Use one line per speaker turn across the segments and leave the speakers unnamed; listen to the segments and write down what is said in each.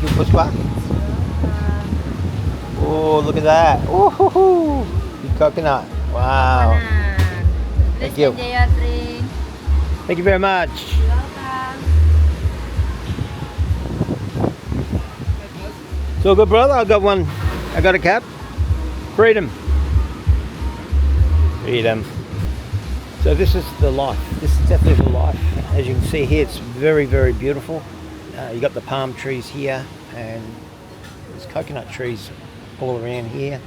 Puspa. Oh, look at that. Ooh, big coconut. Wow.
Please
Thank you.
enjoy your drink.
Thank you very much.
Welcome.
So good, brother. I got one. I got a cap. Freedom. Freedom. So this is the life. This is definitely the life. As you can see here, it's very, very beautiful. You got the palm trees here, and there's coconut trees all around here.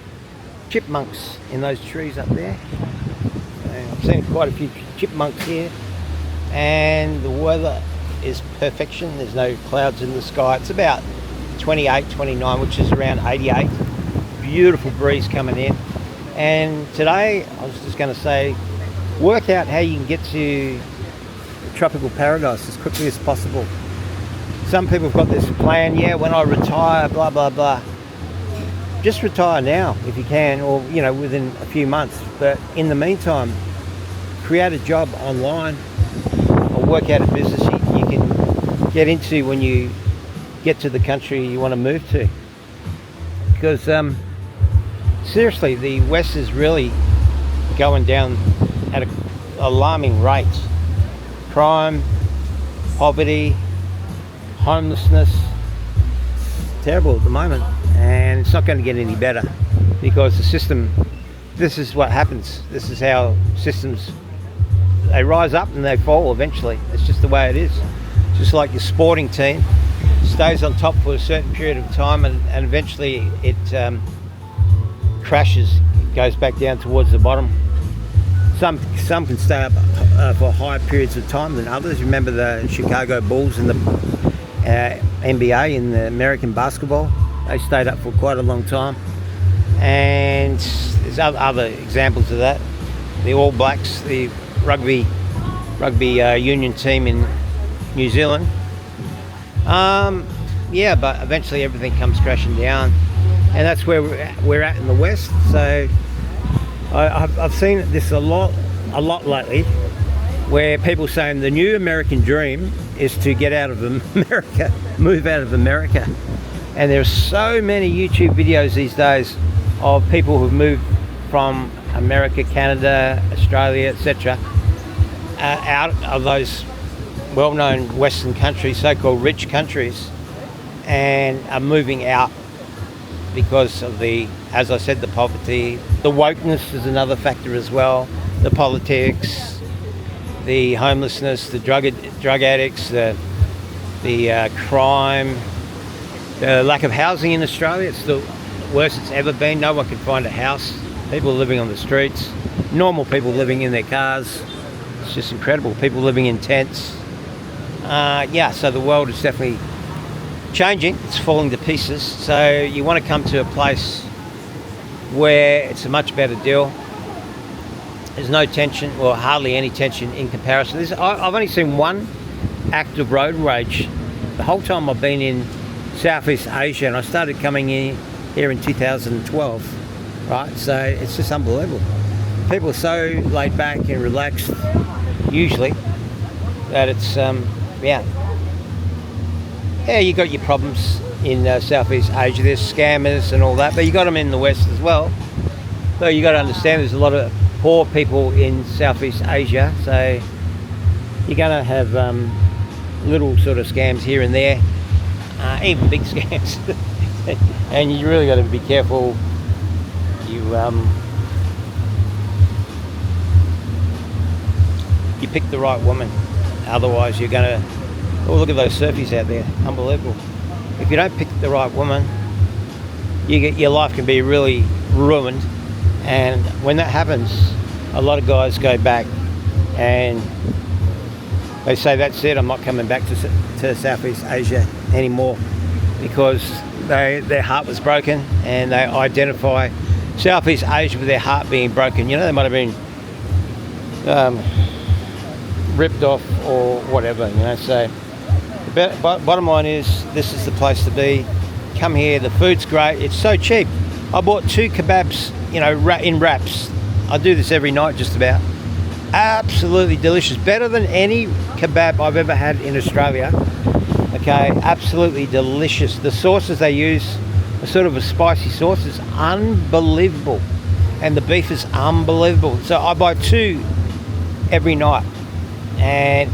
Chipmunks in those trees up there. I've seen quite a few chipmunks here, and the weather is perfection. There's no clouds in the sky. It's about 28, 29, which is around 88. Beautiful breeze coming in. And today, I was just going to say, work out how you can get to tropical paradise as quickly as possible. Some people have got this plan, yeah, when I retire, blah, blah, blah. Just retire now if you can, or, you know, within a few months. But in the meantime, create a job online or work out a business you can get into when you get to the country you want to move to. Because seriously, the West is really going down at an alarming rate. Crime, poverty, homelessness, terrible at the moment, and it's not going to get any better because the system, this is what happens. This is how systems, they rise up and they fall eventually. It's just the way it is. Just like your sporting team stays on top for a certain period of time, and eventually it crashes, goes back down towards the bottom. Some can stay up for higher periods of time than others. Remember the Chicago Bulls in the NBA, in the American basketball? They stayed up for quite a long time. And there's other examples of that. The All Blacks, the rugby union team in New Zealand. Yeah, but eventually everything comes crashing down, and that's where we're at in the West. So I've seen this a lot lately, where people saying the new American dream is to get out of America, move out of America. And there's so many YouTube videos these days of people who've moved from America, Canada, Australia, etc., out of those well-known Western countries, so-called rich countries, and are moving out because of the, as I said, the poverty. The wokeness is another factor as well. The politics, the homelessness, the drug addicts, the crime, the lack of housing in Australia. It's the worst it's ever been. No one can find a house. People living on the streets. Normal people living in their cars. It's just incredible. People living in tents. Yeah, so the world is definitely changing. It's falling to pieces. So you want to come to a place where it's a much better deal. There's no tension, or hardly any tension in comparison. I've only seen one act of road rage the whole time I've been in Southeast Asia, and I started coming in here in 2012, right? So it's just unbelievable. People are so laid back and relaxed, usually, that it's, yeah, you got your problems in Southeast Asia. There's scammers and all that, but you got them in the West as well. So you got to understand there's a lot of poor people in Southeast Asia, so you're going to have little sort of scams here and there, even big scams. And you really got to be careful. You pick the right woman, otherwise you're going to, oh, look at those surfies out there, unbelievable. If you don't pick the right woman, your life can be really ruined. And when that happens, a lot of guys go back and they say, that's it, I'm not coming back to Southeast Asia anymore, because their heart was broken, and they identify Southeast Asia with their heart being broken. You know, they might have been ripped off or whatever, you know. So the bottom line is, this is the place to be. Come here, the food's great, it's so cheap. I bought 2 kebabs, you know, in wraps. I do this every night just about. Absolutely delicious, better than any kebab I've ever had in Australia. A Okay, absolutely delicious. The sauces they use are sort of a spicy sauce. It's unbelievable. And the beef is unbelievable. So I buy 2 every night. And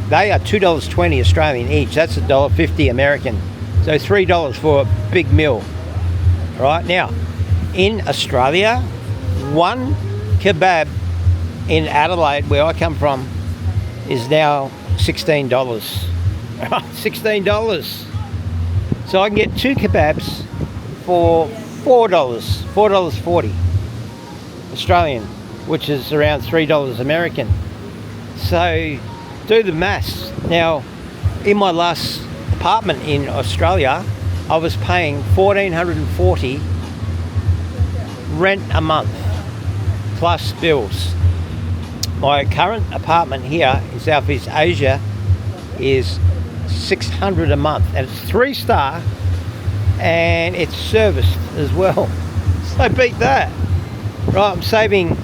they are $2.20 Australian each. That's $1.50 American. So $3 for a big meal. Right now, in Australia, one kebab in Adelaide, where I come from, is now $16. $16. So I can get 2 kebabs for $4.40 Australian, which is around $3 American. So do the maths. Now, in my last apartment in Australia, I was paying $1,440 rent a month plus bills. My current apartment here in Southeast Asia is $600 a month, and it's 3-star, and it's serviced as well. So beat that. Right, I'm saving,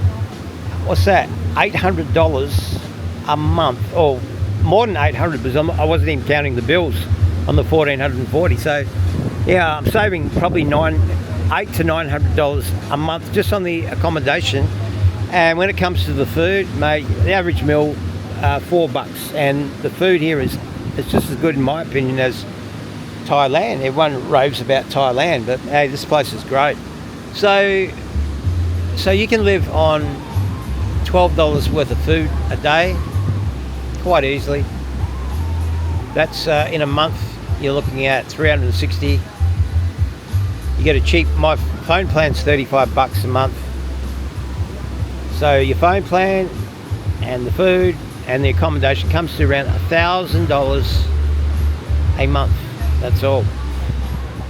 what's that, $800 a month, or more than 800 because I wasn't even counting the bills on the $1,440. So yeah, I'm saving probably $800 to $900 a month just on the accommodation. And when it comes to the food, mate, the average meal, $4, and the food here is just as good in my opinion as Thailand. Everyone raves about Thailand, but hey, this place is great. So you can live on $12 worth of food a day quite easily. That's in a month you're looking at $360. You get a cheap, my phone plan's $35 a month. So your phone plan and the food and the accommodation comes to around $1,000 a month. That's all.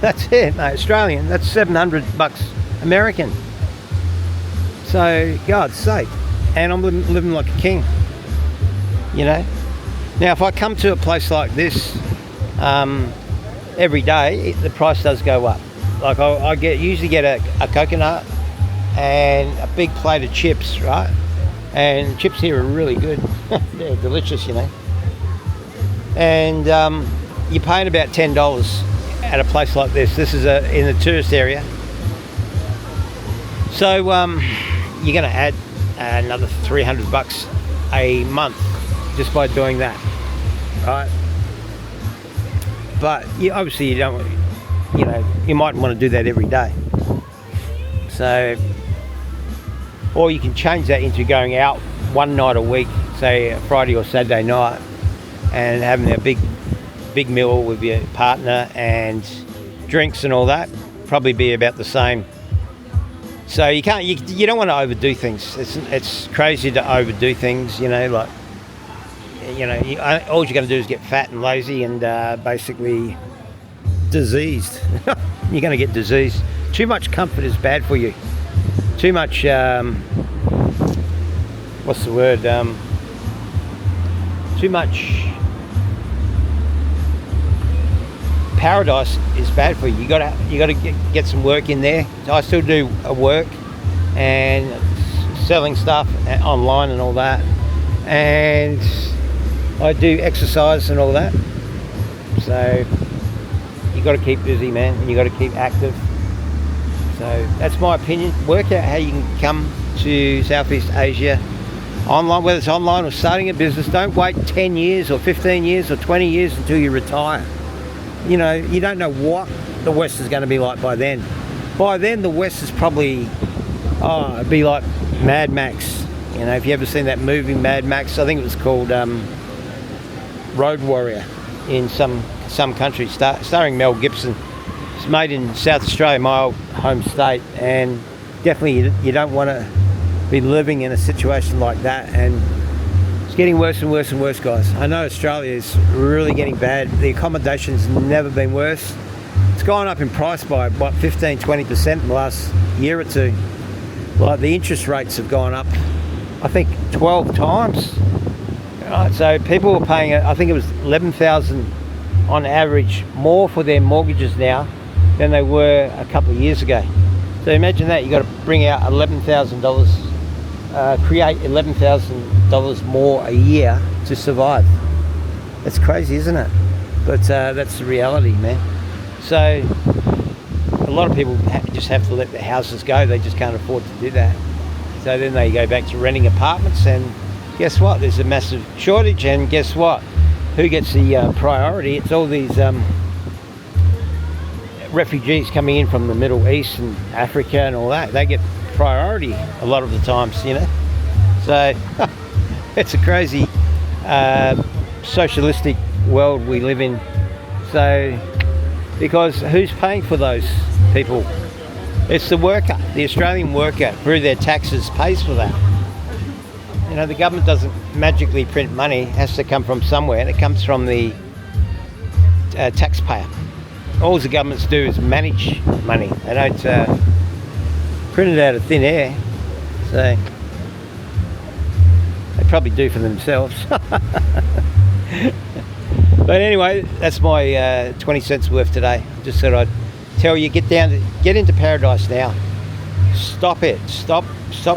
That's it, mate. Australian. That's $700 American. So God's sake, and I'm living like a king. You know. Now, if I come to a place like this every day, the price does go up. Like I usually get a coconut and a big plate of chips, right? And chips here are really good. They're delicious, you know. And you're paying about $10 at a place like this. This is in the tourist area. So you're going to add another $300 a month just by doing that, right? But obviously you don't, you know, you might want to do that every day. So, or you can change that into going out one night a week, say a Friday or Saturday night, and having a big meal with your partner and drinks and all that. Probably be about the same. So you don't want to overdo things. It's crazy to overdo things, you know, like, you know, all you're going to do is get fat and lazy and basically diseased. You're going to get diseased. Too much comfort is bad for you. Too much, what's the word? Too much paradise is bad for you. You got to get some work in there. I still do work and selling stuff online and all that, and I do exercise and all that. So you got to keep busy, man, and you got to keep active. So that's my opinion. Work out how you can come to Southeast Asia online, whether it's online or starting a business. Don't wait 10 years or 15 years or 20 years until you retire. You know, you don't know what the West is going to be like by then. By then, the West is probably, it'd be like Mad Max. You know, if you ever seen that movie, Mad Max, I think it was called Road Warrior in some country, starring Mel Gibson. It's made in South Australia, my old home state, and definitely you don't want to be living in a situation like that. And it's getting worse and worse and worse, guys. I know Australia is really getting bad. The accommodation's never been worse. It's gone up in price by, 15-20% in the last year or two. Like, the interest rates have gone up, I think, 12 times. Right, so people were paying, I think it was $11,000 on average more for their mortgages now than they were a couple of years ago. So imagine that, you've got to bring out $11,000, create $11,000 more a year to survive. That's crazy, isn't it? But that's the reality, man. So a lot of people just have to let their houses go. They just can't afford to do that. So then they go back to renting apartments, and guess what? There's a massive shortage, and guess what? Who gets the priority? It's all these refugees coming in from the Middle East and Africa and all that. They get priority a lot of the times, you know. So it's a crazy socialistic world we live in. So because who's paying for those people? It's the worker. The Australian worker through their taxes pays for that. You know, the government doesn't magically print money. It has to come from somewhere, and it comes from the taxpayer. All the governments do is manage money. They don't print it out of thin air. So they probably do for themselves. But anyway, that's my 20 cents worth today. Just thought I'd tell you, get into paradise now. Stop it. Stop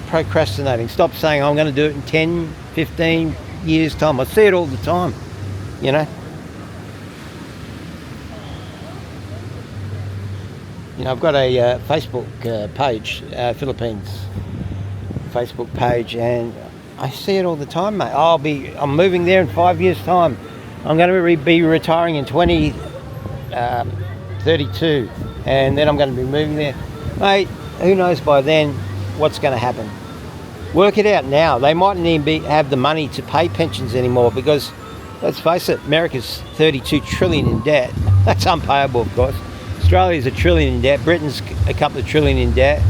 procrastinating. Stop saying I'm going to do it in 10, 15 years time. I see it all the time, you know. You know, I've got a Facebook page, Philippines Facebook page, and I see it all the time, mate. I'm moving there in 5 years' time. I'm going to be retiring in 2032, and then I'm going to be moving there. Mate, who knows by then what's going to happen? Work it out now. They mightn't even have the money to pay pensions anymore because, let's face it, America's 32 trillion in debt. That's unpayable, of course. Australia's $1 trillion in debt. Britain's a couple of trillion in debt.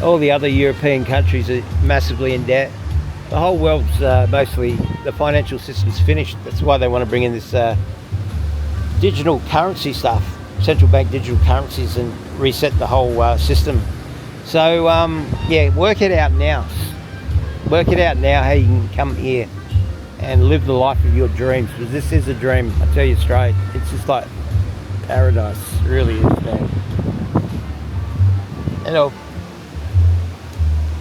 All the other European countries are massively in debt. The whole world's mostly, the financial system's finished. That's why they want to bring in this digital currency stuff, central bank digital currencies, and reset the whole system. So yeah, work it out now. Work it out now how you can come here and live the life of your dreams, because this is a dream. I tell you straight, it's just like paradise. It really is, man. Hello.